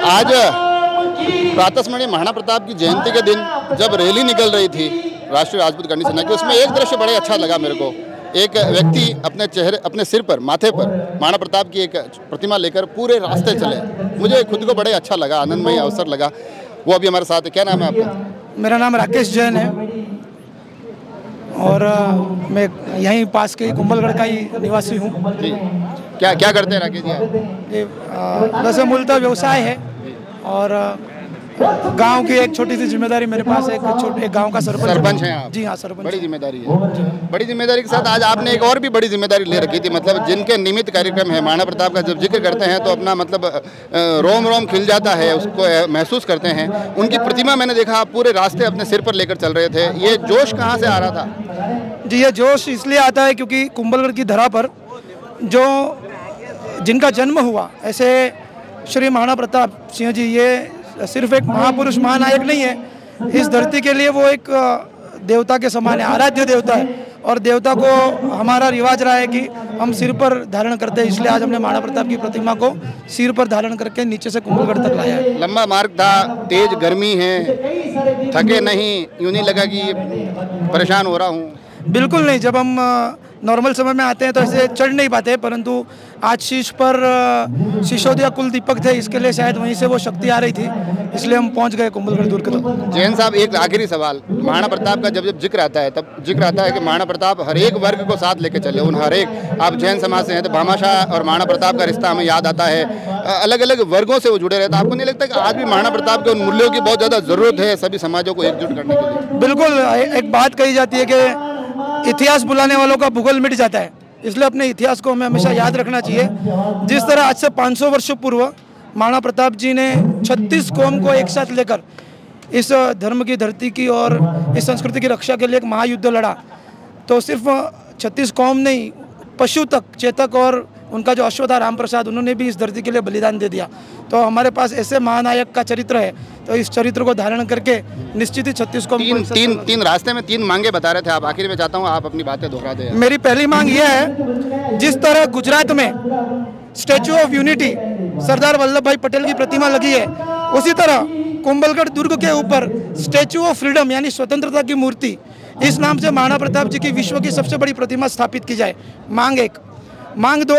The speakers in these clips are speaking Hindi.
आज प्रातस्मरणीय महाराणा प्रताप की जयंती के दिन जब रैली निकल रही थी राष्ट्रीय राजपूत गणेश सेना की, उसमें एक दृश्य बड़े अच्छा लगा मेरे को। एक व्यक्ति अपने सिर पर, माथे पर महाराणा प्रताप की एक प्रतिमा लेकर पूरे रास्ते चले। मुझे खुद को बड़े अच्छा लगा, आनंदमय अवसर लगा। वो अभी हमारे साथ है। क्या नाम है आपका? मेरा नाम राकेश जैन है और मैं यहीं पास के कुंभलगढ़ का ही निवासी हूँ। क्या क्या करते हैं राकेश जी? वैसे मूलतः व्यवसाय है और गांव की एक छोटी सी जिम्मेदारी मेरे पास है। एक गांव का सरपंच हैं आप? जी हाँ, सरपंच। बड़ी जिम्मेदारी है। बड़ी जिम्मेदारी के साथ आज आपने एक और भी बड़ी जिम्मेदारी ले रखी थी, मतलब जिनके निमित्त कार्यक्रम है महाराणा प्रताप का जब जिक्र करते हैं तो अपना मतलब रोम रोम खिल जाता है, उसको महसूस करते हैं। उनकी प्रतिमा मैंने देखा आप पूरे रास्ते अपने सिर पर लेकर चल रहे थे। ये जोश कहाँ से आ रहा था? जी, ये जोश इसलिए आता है क्योंकि कुंभलगढ़ की धरा पर जिनका जन्म हुआ, ऐसे श्री महाराणा प्रताप सिंह जी, ये सिर्फ एक महापुरुष महानायक नहीं है। इस धरती के लिए वो एक देवता के समान है, आराध्य देवता है। और देवता को हमारा रिवाज रहा है कि हम सिर पर धारण करते हैं, इसलिए आज हमने महाराणा प्रताप की प्रतिमा को सिर पर धारण करके नीचे से कुंभलगढ़ तक लाया है। लंबा मार्ग था, तेज गर्मी है, थके नहीं, यूं नहीं लगा कि परेशान हो रहा हूँ? बिल्कुल नहीं। जब हम नॉर्मल समय में आते हैं तो ऐसे चढ़ नहीं पाते, परंतु आज शीश पर शिशोदिया कुल दीपक थे, इसके लिए शायद वहीं से वो शक्ति आ रही थी, इसलिए हम पहुंच गए कुंभलगढ़ दुर्ग तक। जैन साहब, एक आखिरी सवाल। महाराणा प्रताप का जब जिक्र आता है तब जिक्र आता है कि महाराणा प्रताप हर एक वर्ग को साथ लेके चले। उन हर एक, आप जैन समाज से हैं तो भामाशाह और महाराणा प्रताप का रिश्ता हमें याद आता है। अलग अलग वर्गों से वो जुड़े रहते हैं। आपको नहीं लगता कि आज भी महाराणा प्रताप के उन मूल्यों की बहुत ज़्यादा जरूरत है सभी समाजों को एकजुट करने के लिए? बिल्कुल। एक बात कही जाती है कि इतिहास बुलाने वालों का भूगोल मिट जाता है, इसलिए अपने इतिहास को हमें हमेशा याद रखना चाहिए। जिस तरह आज से 500 वर्ष पूर्व महाराणा प्रताप जी ने 36 कौम को एक साथ लेकर इस धर्म की धरती की और इस संस्कृति की रक्षा के लिए एक महायुद्ध लड़ा, तो सिर्फ 36 कौम नहीं, पशु तक, चेतक और उनका जो अश्व था राम प्रसाद, उन्होंने भी इस धरती के लिए बलिदान दे दिया। तो हमारे पास ऐसे महानायक का चरित्र है, तो इस चरित्र को धारण करके निश्चित ही 36 को तीन रास्ते में 3 मांगे बता रहे थे आप। आखिर में चाहता हूँ आप अपनी बातें दोहरा दें। मेरी पहली मांग यह है, जिस तरह गुजरात में statue of unity Sardar Vallabh भाई पटेल की प्रतिमा लगी है, उसी तरह कुंभलगढ़ दुर्ग के ऊपर स्टैचू ऑफ फ्रीडम यानी स्वतंत्रता की मूर्ति, इस नाम से महाराणा प्रताप जी की विश्व की सबसे बड़ी प्रतिमा स्थापित की जाए। मांग 1। मांग 2,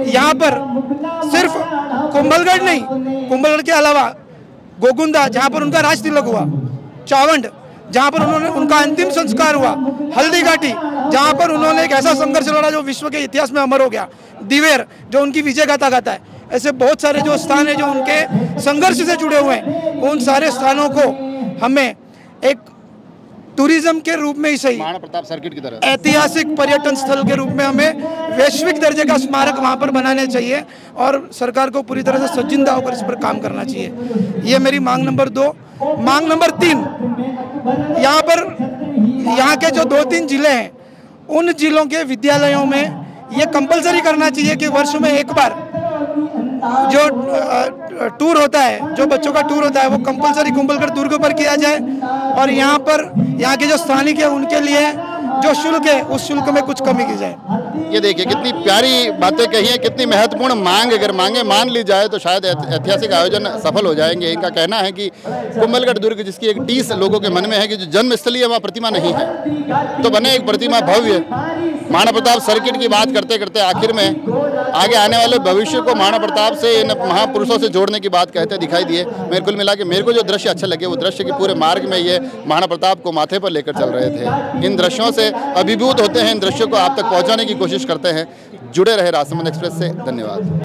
यहाँ पर सिर्फ कुंभलगढ़ नहीं, कुंभलगढ़ के अलावा गोगुंदा जहाँ पर उनका राज तिलक हुआ, चावंड जहाँ पर उनका अंतिम संस्कार हुआ, हल्दी घाटी जहाँ पर उन्होंने एक ऐसा संघर्ष लड़ा जो विश्व के इतिहास में अमर हो गया, दिवेर जो उनकी विजय गाथा गाता है, ऐसे बहुत सारे जो स्थान है जो उनके संघर्ष से जुड़े हुए हैं, उन सारे स्थानों को हमें एक टूरिज्म के रूप में ही सही, महाराणा प्रताप सर्किट की तरह ऐतिहासिक पर्यटन स्थल के रूप में हमें वैश्विक दर्जे का स्मारक वहां पर बनाने चाहिए और सरकार को पूरी तरह से सजिंदा होकर इस पर काम करना चाहिए। ये मेरी मांग नंबर 2। मांग नंबर 3, यहाँ के जो 2-3 जिले हैं, उन जिलों के विद्यालयों में ये कंपलसरी करना चाहिए कि वर्ष में एक बार जो टूर होता है, जो बच्चों का टूर होता है, वो कंपलसरी कुंभलगढ़ दुर्ग पर किया जाए और यहाँ के जो स्थानिक है उनके लिए जो शुल्क है उस शुल्क में कुछ कमी की जाए। ये देखिए कितनी प्यारी बातें कही हैं, कितनी महत्वपूर्ण मांग, अगर मांगे मान ली जाए तो शायद ऐतिहासिक आयोजन सफल हो जाएंगे। इनका कहना है कि कुंभलगढ़ दुर्ग जिसकी एक टीस लोगों के मन में है कि जो जन्मस्थली है वहाँ प्रतिमा नहीं है, तो बने एक प्रतिमा भव्य। महाराणा प्रताप सर्किट की बात करते करते आखिर में आगे आने वाले भविष्य को महाराणा प्रताप से, इन महापुरुषों से जोड़ने की बात कहते दिखाई दिए। मेरे कुल मिला के मेरे को जो दृश्य अच्छा लगे वो दृश्य के पूरे मार्ग में ये महाराणा प्रताप को माथे पर लेकर चल रहे थे। इन दृश्यों से अभिभूत होते हैं, इन दृश्यों को आप तक पहुँचाने की कोशिश करते हैं। जुड़े रहे राजसमंद एक्सप्रेस से। धन्यवाद।